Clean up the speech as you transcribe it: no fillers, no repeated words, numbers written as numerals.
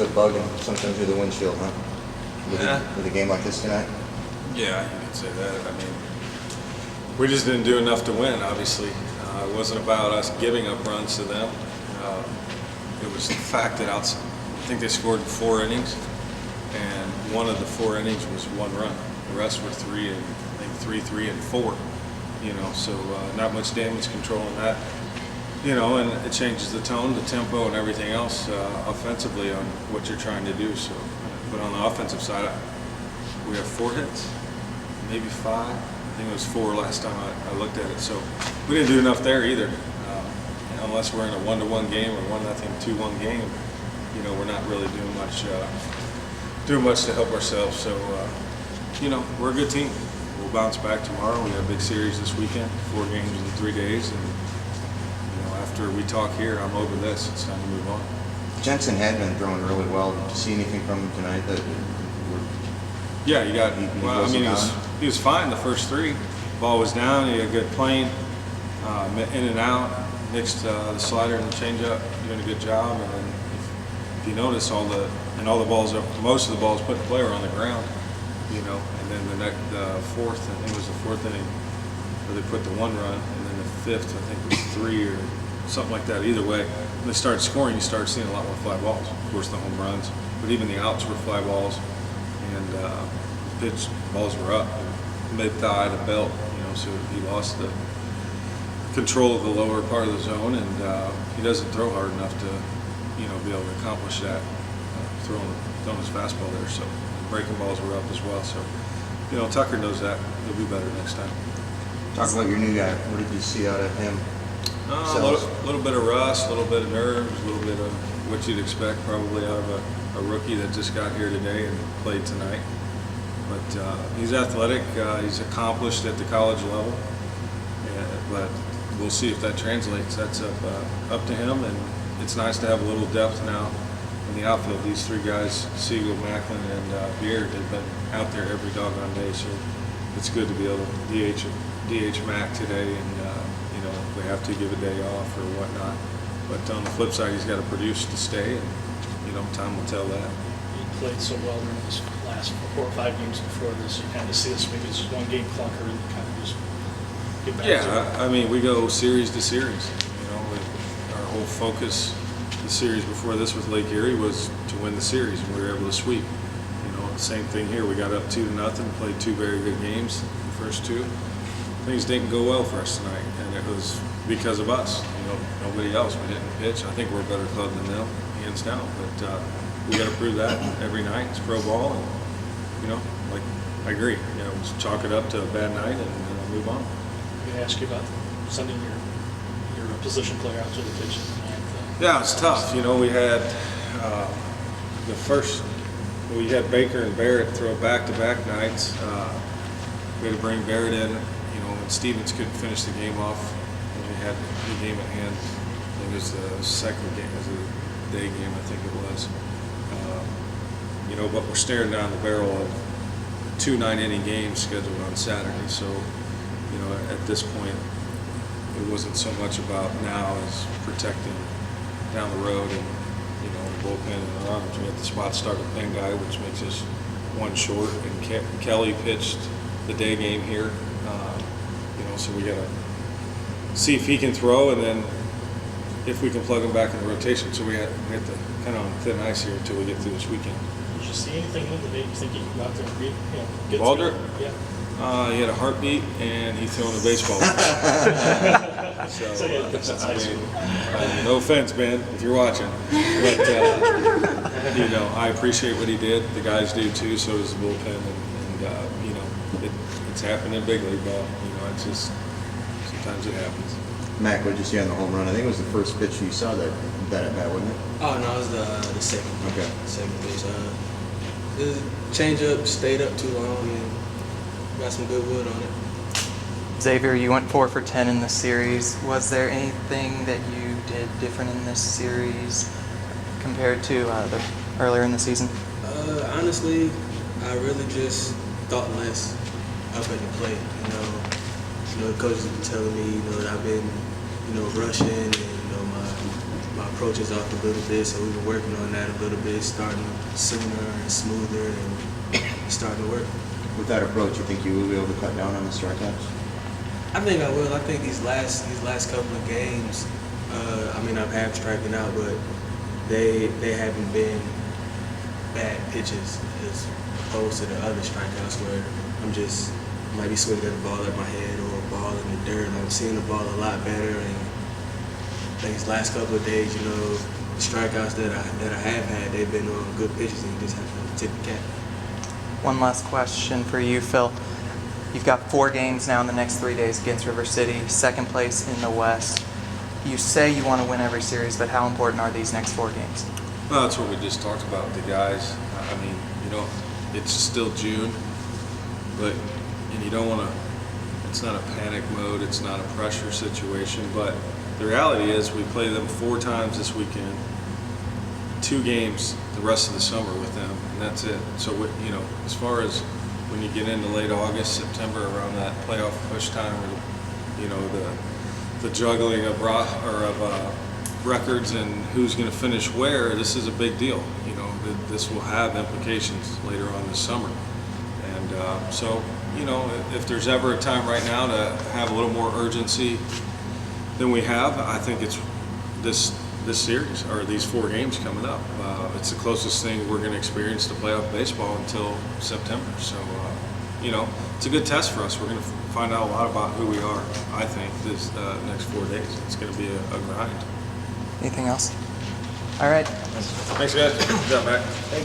the bug and sometimes you're the windshield, huh? With a game like this tonight? Yeah, you could say that. I mean, we just didn't do enough to win, obviously. It wasn't about us giving up runs to them. It was the fact that I think they scored in 4 innings, and one of the 4 innings was 1 run. The rest were 3 and I think 3, 3, and 4. You know, so not much damage control in that. You know, and it changes the tone, the tempo, and everything else offensively on what you're trying to do. So, but on the offensive side, we have 4 hits, maybe 5. I think it was 4 last time I looked at it. So we didn't do enough there either. Unless we're in a 1-1 game or 1-0, 2-1 game, you know, we're not really doing much to help ourselves. So, you know, we're a good team. We'll bounce back tomorrow. We have a big series this weekend, 4 games in 3 days, and you know, after we talk here, I'm over this. It's time to move on. Jensen had been throwing really well. Did you see anything from him tonight that? Yeah, you got. Well, I mean, he was fine the first 3. Ball was down. He had good plane, in and out. Mixed the slider and the changeup, doing a good job. And then if you notice, all the balls, most of the balls put the player on the ground. You know, and then the 4th, I think it was the 4th inning, where they put the 1 run, and then the 5th, I think it was 3 or something like that. Either way, when they start scoring, you start seeing a lot more fly balls. Of course, the home runs, but even the outs were fly balls, and pitch balls were up, mid thigh to belt. You know, so he lost the control of the lower part of the zone, and he doesn't throw hard enough to, you know, be able to accomplish that. Throwing his fastball there, so breaking balls were up as well. So, you know, Tucker knows that. He'll be better next time. Talk about your new guy. What did you see out of him? A little bit of rust, a little bit of nerves, a little bit of what you'd expect probably out of a rookie that just got here today and played tonight. But he's athletic. He's accomplished at the college level. But we'll see if that translates. That's up to him, and it's nice to have a little depth now in the outfield. These 3 guys, Siegel, Macklin, and Beard, have been out there every doggone day, so it's good to be able to DH Mac today, and you know, if we have to give a day off or whatnot. But on the flip side, he's got to produce to stay, and you know, time will tell that. He played so well during this last 4 or 5 games before this. You kind of see this, maybe it's just 1 game clunker, and kind of just get back to it. I mean, we go series to series. You know, our whole focus, the series before this with Lake Erie, was to win the series, and we were able to sweep. You know, same thing here. We got up 2-0, played 2 very good games, the first 2. Things didn't go well for us tonight, and it was because of us. You know, nobody else. We didn't pitch. I think we're a better club than them, hands down. But we got to prove that every night. It's pro ball, and you know, like I agree. You know, just chalk it up to a bad night and move on. I'm going to ask you about sending your position player out to the pitch. Yeah, it's tough. You know, we had we had Baker and Barrett throw back-to-back nights. We had to bring Barrett in, you know, when Stevens couldn't finish the game off, and we had the game at hand. I think it was the second game, it was a day game, I think it was. You know, but we're staring down the barrel of 2 9-inning games scheduled on Saturday. So, you know, at this point, it wasn't so much about now as protecting down the road and, you know, the bullpen and our arms. We had the spot start with Penn guy, which makes us 1 short, and Kelly pitched the day game here. You know, so we got to see if he can throw, and then if we can plug him back in the rotation. So we have to kind of on thin ice here until we get through this weekend. Did you see anything in the day you think he can go out there and get Balder? through? Yeah. He had a heartbeat, and he threw in a baseball. So, I mean, no offense, Ben, if you're watching, but you know, I appreciate what he did. The guys do too. So does the bullpen, and you know, it's happened in big league ball. You know, it's just sometimes it happens. Mac, what did you see on the home run? I think it was the first pitch you saw that at bat, wasn't it? Oh no, it was the second. Okay. Second pitch. The changeup stayed up too long and got some good wood on it. Xavier, you went 4 for 10 in this series. Was there anything that you did different in this series compared to earlier in the season? Honestly, I really just thought less up at the plate. You know, the coaches have been telling me, you know, that I've been, you know, rushing, and you know, my my approach is off a little bit, so we've been working on that a little bit, starting sooner and smoother and starting to work. With that approach, you think you will be able to cut down on the strikeouts? I think I will. I think these last couple of games, I mean, I've had striking out, but they haven't been bad pitches as opposed to the other strikeouts where I'm just might be swinging at a ball at my head or a ball in the dirt. And I'm seeing the ball a lot better. And these last couple of days, you know, the strikeouts that I have had, they've been on good pitches, and you just have to tip the cap. One last question for you, Phil. You've got 4 games now in the next 3 days against River City, second place in the West. You say you want to win every series, but how important are these next 4 games? Well, that's what we just talked about, the guys. I mean, you know, it's still June, and you don't want to, it's not a panic mode, it's not a pressure situation, but the reality is we play them 4 times this weekend, 2 games the rest of the summer with them, and that's it. So, you know, as far as when you get into late August, September, around that playoff push time, or, you know, the juggling of records and who's going to finish where, this is a big deal. You know, this will have implications later on this summer. And so, you know, if there's ever a time right now to have a little more urgency than we have, I think it's this series, or these 4 games coming up. It's the closest thing we're going to experience to playoff baseball until September. So, you know, it's a good test for us. We're going to find out a lot about who we are, I think, this next 4 days. It's going to be a grind. Anything else? All right. Thanks, guys. Good job, Matt.